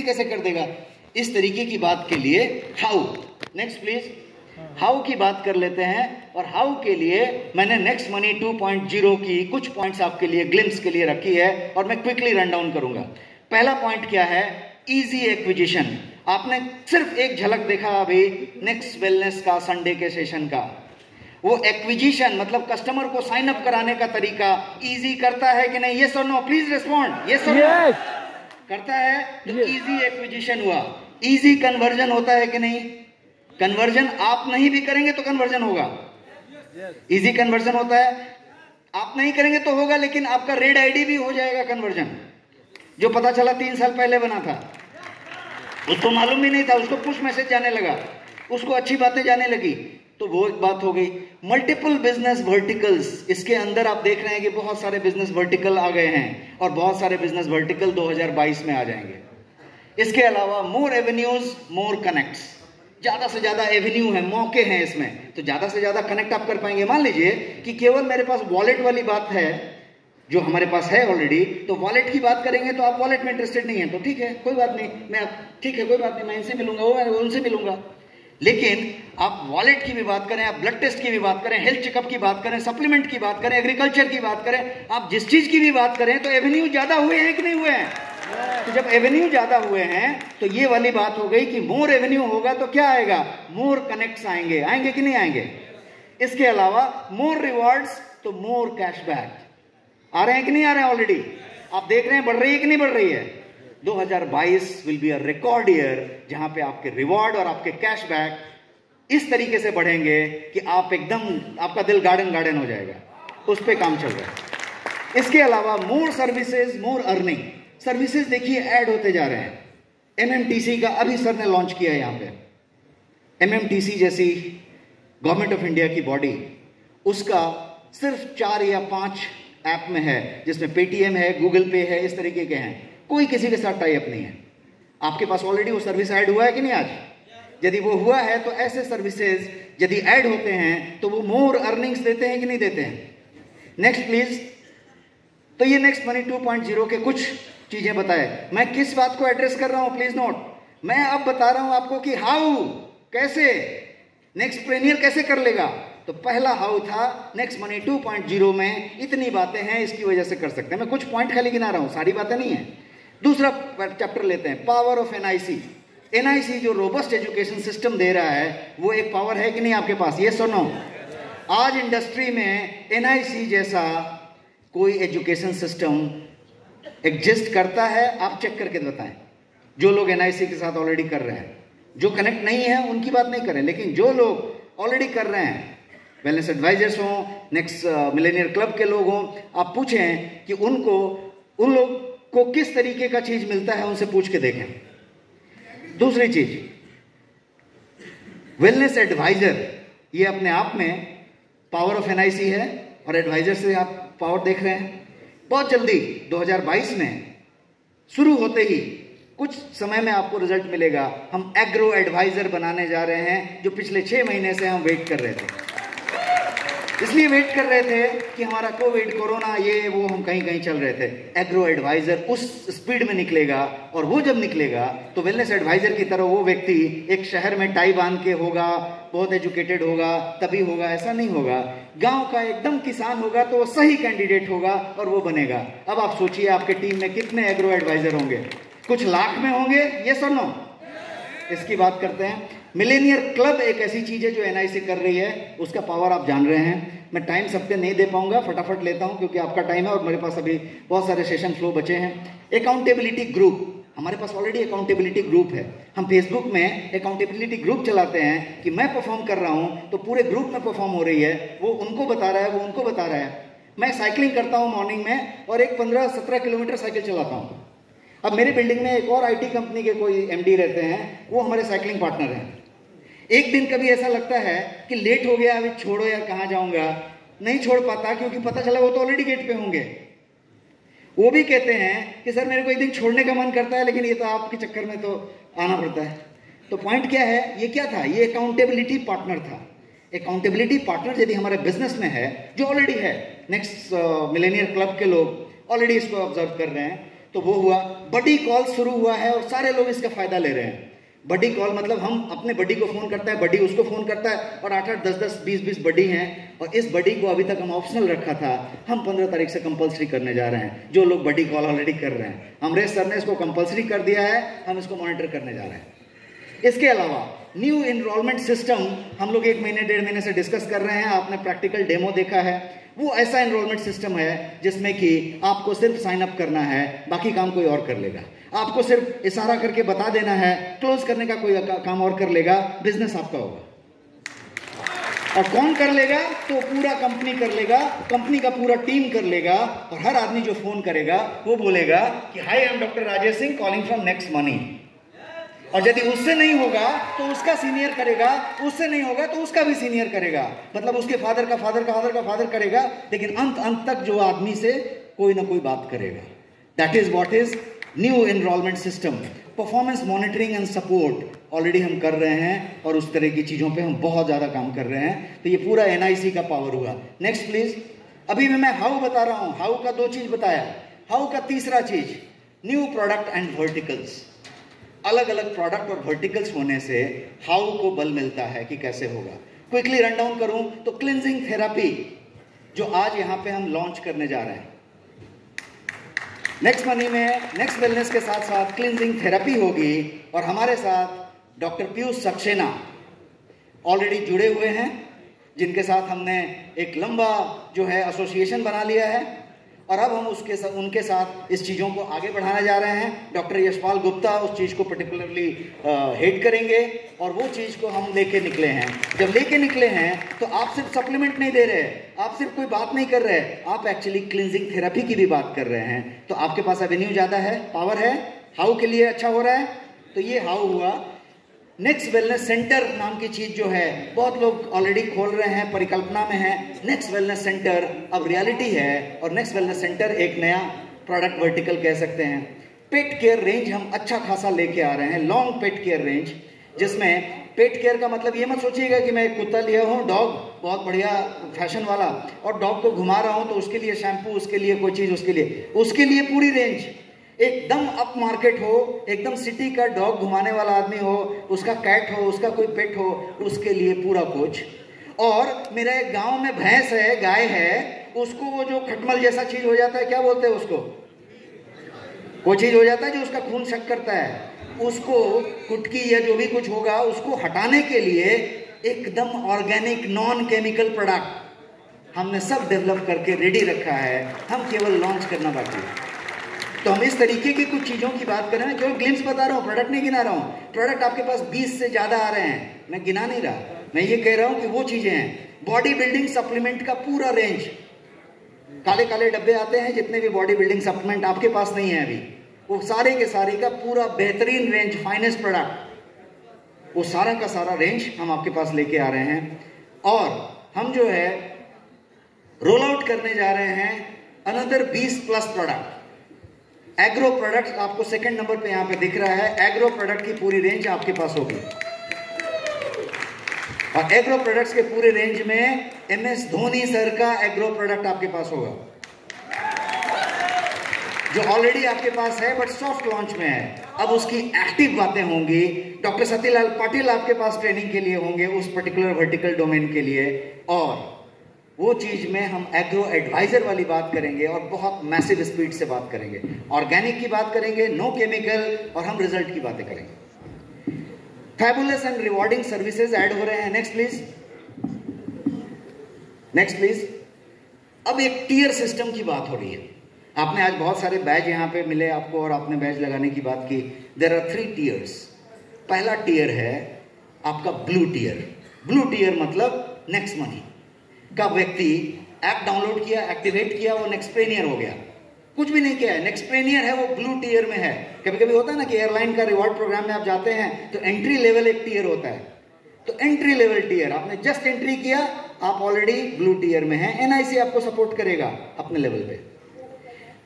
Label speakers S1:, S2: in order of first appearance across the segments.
S1: कैसे कर देगा? इस तरीके की बात के लिए हाउ, नेक्स्ट प्लीज, हाउ की बात कर लेते हैं। और हाउ के लिए मैंने नेक्स्ट मनी 2.0 की कुछ पॉइंट्स आपके लिए ग्लिम्स के लिए रखी है और मैं क्विकली रन डाउन करूंगा। पहला पॉइंट क्या है? Easy acquisition. आपने सिर्फ एक झलक देखा अभी नेक्स्ट वेलनेस का संडे के सेशन का। वो एक्विजिशन मतलब कस्टमर को साइन अप कराने का तरीका इजी करता है कि नहीं? यस और नो, प्लीज रिस्पॉन्ड। यस और नो करता है तो इजी एक्विजिशन हुआ। इजी कन्वर्जन होता है कि नहीं? कन्वर्जन आप नहीं भी करेंगे तो कन्वर्जन होगा। इजी कन्वर्जन होता है, आप नहीं करेंगे तो होगा, लेकिन आपका रेड आईडी भी हो जाएगा कन्वर्जन। जो पता चला 3 साल पहले बना था, उसको मालूम भी नहीं था, उसको पुश मैसेज जाने लगा, उसको अच्छी बातें जाने लगी, तो वो एक बात हो गई। मल्टीपल बिजनेस वर्टिकल्स, इसके अंदर आप देख रहे हैं कि बहुत सारे बिजनेस वर्टिकल आ गए हैं और बहुत सारे बिजनेस वर्टिकल 2022 में आ जाएंगे। इसके अलावा मोर एवेन्यूज मोर कनेक्ट्स, ज्यादा से ज्यादा एवेन्यू है, मौके हैं इसमें, तो ज्यादा से ज्यादा कनेक्ट आप कर पाएंगे। मान लीजिए कि केवल मेरे पास वॉलेट वाली बात है जो हमारे पास है ऑलरेडी, तो वॉलेट की बात करेंगे तो आप वॉलेट में इंटरेस्टेड नहीं है तो ठीक है, कोई बात नहीं, मैं ठीक है कोई बात नहीं, मैं इनसे मिलूंगा, वो उनसे मिलूंगा। लेकिन आप वॉलेट की भी बात करें, आप ब्लड टेस्ट की भी बात करें, हेल्थ चेकअप की बात करें, सप्लीमेंट की बात करें, एग्रीकल्चर की बात करें, आप जिस चीज की भी बात करें तो एवेन्यू ज्यादा हुए हैं कि नहीं हुए हैं? तो जब एवेन्यू ज्यादा हुए हैं तो ये वाली बात हो गई कि मोर एवेन्यू होगा तो क्या आएगा? मोर कनेक्ट्स आएंगे। आएंगे कि नहीं आएंगे? इसके अलावा मोर रिवॉर्ड्स तो मोर कैशबैक। आ रहे हैं कि नहीं आ रहे हैं? ऑलरेडी आप देख रहे हैं बढ़ रही है कि नहीं बढ़ रही है? 2022 will be a record year जहां पे आपके रिवॉर्ड और आपके कैशबैक इस तरीके से बढ़ेंगे कि आप एकदम, आपका दिल गार्डन गार्डन हो जाएगा। उस पे काम चल रहा है। इसके अलावा मोर सर्विसेज मोर अर्निंग। सर्विसेज देखिए ऐड होते जा रहे हैं। एमएमटीसी का अभी सर ने लॉन्च किया है यहाँ पे। एमएमटीसी जैसी गवर्नमेंट ऑफ इंडिया की बॉडी, उसका सिर्फ 4 या 5 ऐप में है, जिसमें पेटीएम है, गूगल पे है, इस तरीके के हैं। कोई किसी के साथ टाई अप नहीं है। आपके पास ऑलरेडी वो सर्विस ऐड हुआ है कि नहीं आज? यदि वो हुआ है तो ऐसे सर्विसेज यदि ऐड होते हैं तो वो मोर अर्निंग्स देते हैं कि नहीं देते हैं? Next please. तो ये नेक्स्ट मनी 2.0 के कुछ चीजें बताए। मैं किस बात को एड्रेस कर रहा हूं प्लीज नोट। मैं अब बता रहा हूं आपको कि हाउ, कैसे नेक्स्ट प्रेनियर कैसे कर लेगा। तो पहला हाउ था नेक्स्ट मनी 2.0 में इतनी बातें हैं, इसकी वजह से कर सकते हैं। मैं कुछ पॉइंट खाली गिना रहा हूं, सारी बातें नहीं है। दूसरा चैप्टर लेते हैं, पावर ऑफ एनआईसी। एनआईसी जो रोबस्ट एजुकेशन सिस्टम दे रहा है, वो एक पावर है कि नहीं आपके पास? ये सुनो, आज इंडस्ट्री में एनआईसी जैसा कोई एजुकेशन सिस्टम एग्जिस्ट करता है? आप चेक करके बताएं। जो लोग एनआईसी के साथ ऑलरेडी कर रहे हैं, जो कनेक्ट नहीं है उनकी बात नहीं करें, लेकिन जो लोग ऑलरेडी कर रहे हैं, वेलनेस एडवाइजर्स हों, नेक्स्ट मिलेनियर क्लब के लोग हों, आप पूछें कि उनको, उन लोग को किस तरीके का चीज मिलता है, उनसे पूछ के देखें। दूसरी चीज, वेलनेस एडवाइजर, ये अपने आप में पावर ऑफ एनआईसी है और एडवाइजर से आप पावर देख रहे हैं। बहुत जल्दी 2022 में शुरू होते ही कुछ समय में आपको रिजल्ट मिलेगा। हम एग्रो एडवाइजर बनाने जा रहे हैं, जो पिछले 6 महीने से हम वेट कर रहे थे। इसलिए वेट कर रहे थे कि हमारा कोविड, कोरोना, ये वो, हम कहीं कहीं चल रहे थे। एग्रो एडवाइजर उस स्पीड में निकलेगा, और वो जब निकलेगा तो वेलनेस एडवाइजर की तरह वो व्यक्ति एक शहर में टाई बांध के होगा, बहुत एजुकेटेड होगा, तभी होगा, ऐसा नहीं होगा। गांव का एकदम किसान होगा तो वो सही कैंडिडेट होगा और वो बनेगा। अब आप सोचिए आपके टीम में कितने एग्रो एडवाइजर होंगे? कुछ लाख में होंगे, ये सुनो। इसकी बात करते हैं। मिलेनियर क्लब एक ऐसी चीज है जो एनआईसी कर रही है, उसका पावर आप जान रहे हैं। मैं टाइम सबके नहीं दे पाऊंगा, फटाफट लेता हूं क्योंकि आपका टाइम है और मेरे पास अभी बहुत सारे सेशन फ्लो बचे हैं। अकाउंटेबिलिटी ग्रुप, हमारे पास ऑलरेडी अकाउंटेबिलिटी ग्रुप है। हम फेसबुक में अकाउंटेबिलिटी ग्रुप चलाते हैं कि मैं परफॉर्म कर रहा हूं तो पूरे ग्रुप में परफॉर्म हो रही है, वो उनको बता रहा है, वो उनको बता रहा है। मैं साइकिलिंग करता हूं मॉर्निंग में और एक 15-17 किलोमीटर साइकिल चलाता हूं। अब मेरी बिल्डिंग में एक और आईटी कंपनी के कोई एमडी रहते हैं, वो हमारे साइकिलिंग पार्टनर हैं। एक दिन कभी ऐसा लगता है कि लेट हो गया, अभी छोड़ो यार, कहाँ जाऊंगा, नहीं छोड़ पाता क्योंकि पता चला वो तो ऑलरेडी गेट पे होंगे। वो भी कहते हैं कि सर मेरे को एक दिन छोड़ने का मन करता है, लेकिन ये तो आपके चक्कर में तो आना पड़ता है। तो पॉइंट क्या है, ये क्या था? ये अकाउंटेबिलिटी पार्टनर था। अकाउंटेबिलिटी पार्टनर यदि हमारे बिजनेस में है, जो ऑलरेडी है, नेक्स्ट मिलेनियर क्लब के लोग ऑलरेडी इसको ऑब्जर्व कर रहे हैं, तो वो हुआ। बडी कॉल शुरू हुआ है और सारे लोग इसका फायदा ले रहे हैं। बडी कॉल मतलब हम अपने बडी को फोन करता है, बडी उसको फोन करता है, और 8-8, 10-10, 20-20 बडी हैं। और इस बडी को अभी तक हम ऑप्शनल रखा था, हम 15 तारीख से कंपलसरी करने जा रहे हैं। जो लोग बडी कॉल ऑलरेडी कर रहे हैं, अमरेश सर ने इसको कंपलसरी कर दिया है, हम इसको मॉनिटर करने जा रहे हैं। इसके अलावा न्यू एनरोलमेंट सिस्टम हम लोग 1 महीने 1.5 महीने से डिस्कस कर रहे हैं। आपने प्रैक्टिकल डेमो देखा है। वो ऐसा एनरोलमेंट सिस्टम है जिसमें कि आपको सिर्फ साइन अप करना है, बाकी काम कोई और कर लेगा। आपको सिर्फ इशारा करके बता देना है, क्लोज करने का कोई काम और कर लेगा, बिजनेस आपका होगा। और कौन कर लेगा? तो पूरा कंपनी कर लेगा, कंपनी का पूरा टीम कर लेगा। और हर आदमी जो फोन करेगा वो बोलेगा कि hi, I am doctor Rajesh Singh calling from Next Money. और यदि उससे नहीं होगा तो उसका सीनियर करेगा, उससे नहीं होगा तो उसका भी सीनियर करेगा, मतलब उसके फादर का फादर का फादर का फादर करेगा, लेकिन अंत तक जो आदमी से कोई ना कोई बात करेगा। That is what is new enrolment system. Performance monitoring and support already हम कर रहे हैं और उस तरह की चीजों पे हम बहुत ज्यादा काम कर रहे हैं। तो ये पूरा एनआईसी का पावर हुआ। Next please. अभी मैं हाउ बता रहा हूं, हाउ का 2 चीज बताया, हाउ का तीसरा चीज न्यू प्रोडक्ट एंड वर्टिकल्स। अलग अलग प्रोडक्ट और वर्टिकल्स होने से हाउ को बल मिलता है कि कैसे होगा। क्विकली रन डाउन करूं तो क्लिनजिंग थेरेपी जो आज यहां पे हम लॉन्च करने जा रहे हैं नेक्स्ट मनी में, नेक्स्ट वेलनेस के साथ साथ क्लिनजिंग थेरेपी होगी। और हमारे साथ डॉक्टर पीयूष सक्सेना ऑलरेडी जुड़े हुए हैं, जिनके साथ हमने एक लंबा जो है एसोसिएशन बना लिया है। और अब हम उनके साथ इस चीज़ों को आगे बढ़ाने जा रहे हैं। डॉक्टर यशपाल गुप्ता उस चीज़ को पर्टिकुलरली हेड करेंगे और वो चीज़ को हम लेके निकले हैं। जब लेके निकले हैं तो आप सिर्फ सप्लीमेंट नहीं दे रहे, आप सिर्फ कोई बात नहीं कर रहे, आप एक्चुअली क्लिनजिंग थेरेपी की भी बात कर रहे हैं। तो आपके पास एवेन्यू ज़्यादा है, पावर है, हाउ के लिए अच्छा हो रहा है। तो ये हाउ हुआ। नेक्स्ट वेलनेस सेंटर नाम की चीज जो है बहुत लोग ऑलरेडी खोल रहे हैं, परिकल्पना में है। नेक्स्ट वेलनेस सेंटर अब रियलिटी है और नेक्स्ट वेलनेस सेंटर एक नया प्रोडक्ट वर्टिकल कह सकते हैं। पेट केयर रेंज हम अच्छा खासा लेके आ रहे हैं, लॉन्ग पेट केयर रेंज, जिसमें पेट केयर का मतलब ये मत सोचिएगा कि मैं एक कुत्ता लिया हूँ, डॉग बहुत बढ़िया फैशन वाला, और डॉग को घुमा रहा हूँ तो उसके लिए शैम्पू, उसके लिए कोई चीज, उसके लिए पूरी रेंज। एकदम अप मार्केट हो, एकदम सिटी का डॉग घुमाने वाला आदमी हो, उसका कैट हो, उसका कोई पेट हो, उसके लिए पूरा कुछ। और मेरा एक गांव में भैंस है, गाय है, उसको वो जो खटमल जैसा चीज हो जाता है, क्या बोलते हैं उसको, कोई चीज हो जाता है जो उसका खून शक करता है, उसको कुटकी या जो भी कुछ होगा उसको हटाने के लिए एकदम ऑर्गेनिक नॉन केमिकल प्रोडक्ट हमने सब डेवलप करके रेडी रखा है, हम केवल लॉन्च करना बाकी है। तो हम इस तरीके की कुछ चीजों की बात कर रहे हैं, केवल ग्लिम्स बता रहा हूँ, प्रोडक्ट नहीं गिना रहा हूँ। प्रोडक्ट आपके पास 20 से ज्यादा आ रहे हैं, मैं गिना नहीं रहा, मैं ये कह रहा हूँ कि वो चीजें हैं। बॉडी बिल्डिंग सप्लीमेंट का पूरा रेंज, काले काले डब्बे आते हैं जितने भी बॉडी बिल्डिंग सप्लीमेंट आपके पास नहीं है अभी, वो सारे के सारे का पूरा बेहतरीन रेंज, फाइनेस्ट प्रोडक्ट, वो सारा का सारा रेंज हम आपके पास लेके आ रहे हैं। और हम जो है रोल आउट करने जा रहे हैं अनदर 20+ प्रोडक्ट। एग्रो प्रोडक्ट्स आपको सेकंड नंबर पे यहां पे दिख रहा है, एग्रो प्रोडक्ट की पूरी रेंज आपके पास होगी। और एग्रो प्रोडक्ट्स के पूरे रेंज में MS धोनी सर का एग्रो प्रोडक्ट आपके पास होगा, जो ऑलरेडी आपके पास है बट सॉफ्ट लॉन्च में है। अब उसकी एक्टिव बातें होंगी। डॉक्टर सतीलाल पाटिल आपके पास ट्रेनिंग के लिए होंगे उस पर्टिकुलर वर्टिकल डोमेन के लिए। और वो चीज में हम एग्रो एडवाइजर वाली बात करेंगे और बहुत मैसिव स्पीड से बात करेंगे, ऑर्गेनिक की बात करेंगे, नो केमिकल, और हम रिजल्ट की बातें करेंगे। Fabulous and rewarding services add हो रहे हैं। Next please, next please. अब एक टीयर सिस्टम की बात हो रही है। आपने आज बहुत सारे बैज यहां पे मिले आपको और आपने बैज लगाने की बात की। There are 3 tiers. पहला टीयर है आपका ब्लू टीयर। ब्लू टीयर मतलब नेक्स्ट मनी का व्यक्ति ऐप डाउनलोड किया, एक्टिवेट किया, वो नेक्सप्रेनियर हो गया, कुछ भी नहीं किया है, नेक्सप्रेनियर है, वो ब्लू टीयर में है। कभी कभी होता है ना कि एयरलाइन का रिवॉर्ड प्रोग्राम में आप जाते हैं तो एंट्री लेवल एक टीयर होता है, तो एंट्री लेवल टीयर, आपने जस्ट एंट्री किया, आप ऑलरेडी ब्लू टीयर में हैं। NIC आपको सपोर्ट करेगा अपने लेवल पे।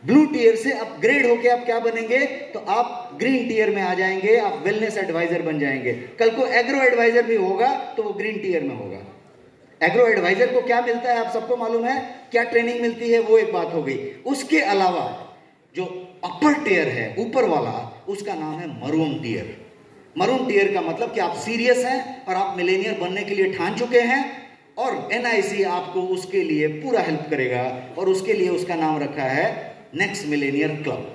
S1: ब्लू टीयर से अपग्रेड होके आप क्या बनेंगे, तो आप ग्रीन टीयर में आ जाएंगे, आप वेलनेस एडवाइजर बन जाएंगे। कल को एग्रो एडवाइजर भी होगा तो वो ग्रीन टीयर में होगा। एग्रो एडवाइजर को क्या मिलता है आप सबको मालूम है, क्या ट्रेनिंग मिलती है, वो एक बात हो गई। उसके अलावा जो अपर टियर है, ऊपर वाला, उसका नाम है मरून टियर। मरून टियर का मतलब कि आप सीरियस हैं और आप मिलेनियर बनने के लिए ठान चुके हैं, और एनआईसी आपको उसके लिए पूरा हेल्प करेगा, और उसके लिए उसका नाम रखा है नेक्स्ट मिलेनियर क्लब,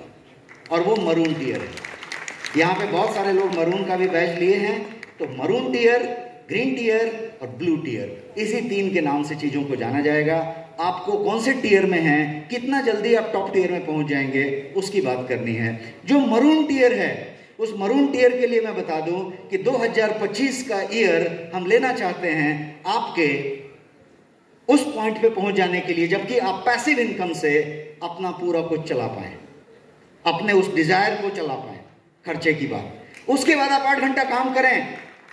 S1: और वो मरून टियर है। यहाँ पे बहुत सारे लोग मरून का भी बैच लिए हैं, तो मरून टियर, ग्रीन टियर और ब्लू टियर, इसी 3 के नाम से चीजों को जाना जाएगा। आपको कौन से टियर में हैं, कितना जल्दी आप टॉप टियर में पहुंच जाएंगे, उसकी बात करनी है। जो मरून टियर है, उस मरून टियर के लिए मैं बता दूं कि 2025 का ईयर हम लेना चाहते हैं आपके उस पॉइंट पे पहुंच जाने के लिए, जबकि आप पैसिव इनकम से अपना पूरा कुछ चला पाए, अपने उस डिजायर को चला पाए, खर्चे की बात। उसके बाद आप 8 घंटा काम करें,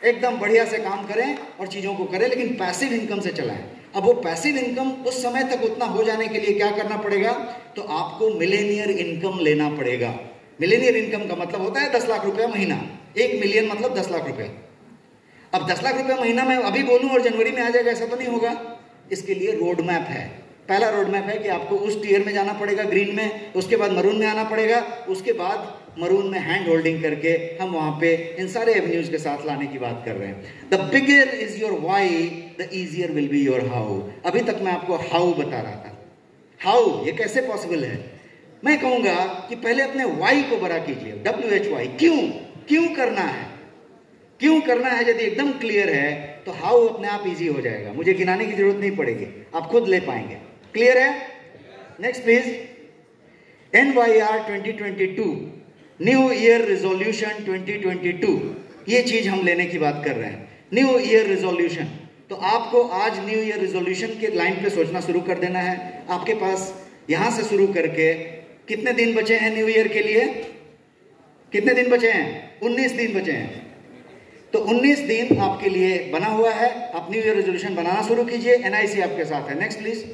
S1: एकदम बढ़िया से काम करें और चीजों को करें, लेकिन पैसिव इनकम से चलाएं। अब वो पैसिव इनकम उस समय तक उतना हो जाने के लिए क्या करना पड़ेगा, तो आपको मिलेनियर इनकम लेना पड़ेगा। मिलेनियर इनकम का मतलब होता है 10 लाख रुपया महीना। 1 मिलियन मतलब 10 लाख रुपया। अब 10 लाख रुपया महीना मैं अभी बोलूं और जनवरी में आ जाएगा, ऐसा तो नहीं होगा। इसके लिए रोड मैप है। पहला रोड मैप है कि आपको उस टियर में जाना पड़ेगा, ग्रीन में, उसके बाद मरून में आना पड़ेगा, उसके बाद मरून में हैंड होल्डिंग करके हम वहां पे इन सारे एवेन्यूज के साथ लाने की बात कर रहे हैं। The bigger is your why, the easier will be your how. अभी तक मैं आपको हाउ बता रहा था। हाउ ये कैसे पॉसिबल है, मैं कहूंगा कि पहले अपने वाई को बड़ा कीजिए, WHY। क्यों करना है, क्यों करना है यदि एकदम क्लियर है तो हाउ अपने आप इजी हो जाएगा, मुझे गिनाने की जरूरत नहीं पड़ेगी, आप खुद ले पाएंगे। क्लियर है? Next please. NYR 2022, new year resolution 2022, ये चीज हम लेने की बात कर रहे हैं। न्यू ईयर रेजोल्यूशन, तो आपको आज न्यू ईयर रेजोल्यूशन के लाइन पे सोचना शुरू कर देना है। आपके पास यहां से शुरू करके कितने दिन बचे हैं न्यू ईयर के लिए, कितने दिन बचे हैं? 19 दिन बचे हैं। तो 19 दिन आपके लिए बना हुआ है, आप न्यू ईयर रेजोल्यूशन बनाना शुरू कीजिए। एनआईसी आपके साथ है। Next please.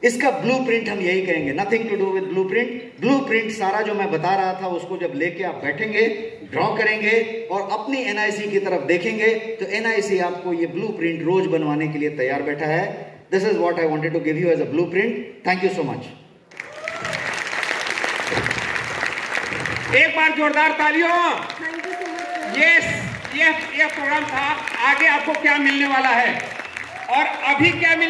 S1: इसका ब्लूप्रिंट हम यही कहेंगे, nothing to do with blueprint. Blueprint सारा जो मैं बता रहा था उसको जब लेके आप बैठेंगे, ड्रॉ करेंगे और अपनी एनआईसी की तरफ देखेंगे, तो एनआईसी आपको ये ब्लूप्रिंट रोज बनवाने के लिए तैयार बैठा है। This is what I wanted to give you as a blueprint. Thank you so much.
S2: एक बार जोरदार तालियों। ये प्रोग्राम था। आगे आपको क्या मिलने वाला है और अभी क्या मिल